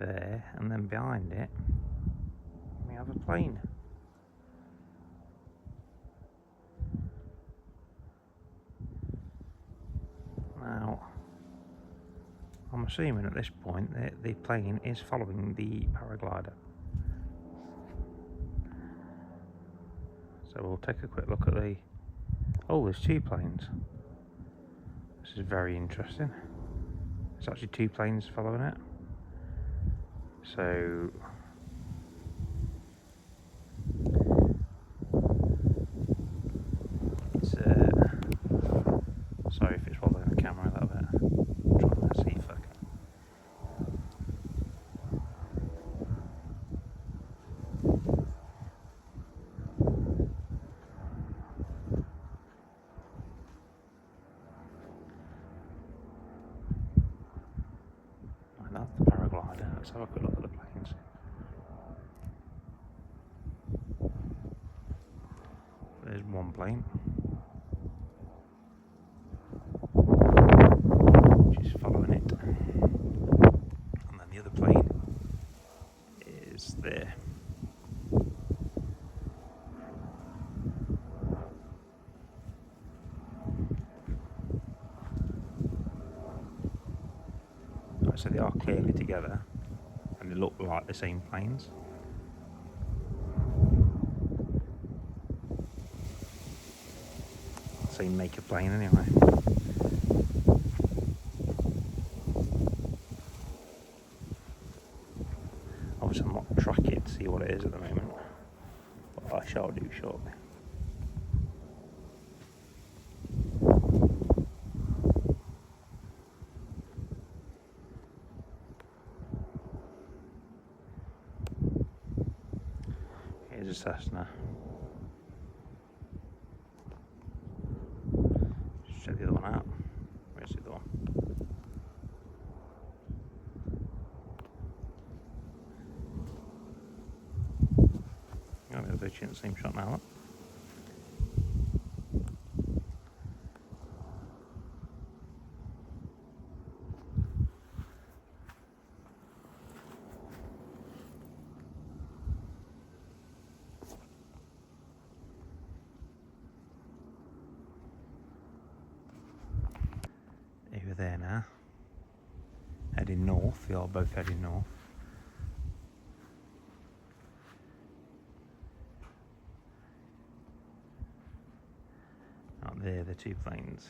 there, and then behind it we have a plane. Now, I'm assuming at this point that the plane is following the paraglider. So we'll take a quick look at the... Oh, there's two planes. This is very interesting. There's actually two planes following it. So... it's... sorry if it's following the camera a little bit. I'm trying to see if I can... That's the paraglider. Let's have a quick look at the planes. There's one plane, which is following it, and then the other plane is there. So they are clearly together, and they look like the same planes. Same make of plane anyway. Obviously I'm not tracking it to see what it is at the moment, but I shall do shortly. Here's a Cessna. Check the other one out. Where's the other one? Oh, we're virtually in the same shot now. Look. Over there now, heading north. They are both heading north. Out there, the two planes.